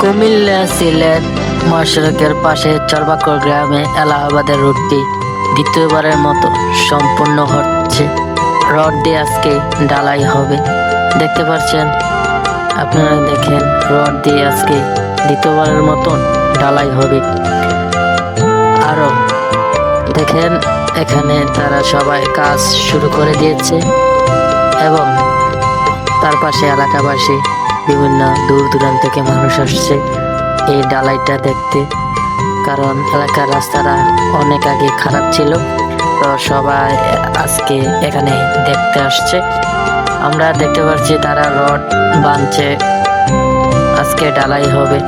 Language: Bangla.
কুমিল্লা সিলেট মহাসড়কের পাশে চরবাকর গ্রামে এলাহাবাদের রোডটি দ্বিতীয়বারের মতো সম্পূর্ণ হচ্ছে। রড দিয়ে আজকে ঢালাই হবে, দেখতে পাচ্ছেন আপনারা, দেখেন রড দিয়ে আজকে দ্বিতীয়বারের মতন ঢালাই হবে। আরো দেখেন এখানে তারা সবাই কাজ শুরু করে দিয়েছে এবং তার পাশে এলাকাবাসী বিভিন্ন দূর দূরান্ত থেকে মানুষ আসছে এই ঢালাইটা দেখতে, কারণ এলাকার রাস্তাটা অনেক আগে খারাপ ছিল, তো সবাই আজকে এখানে দেখতে আসছে। আমরা দেখতে পাচ্ছি তারা রড বাঁধছে, আজকে ঢালাই হবে।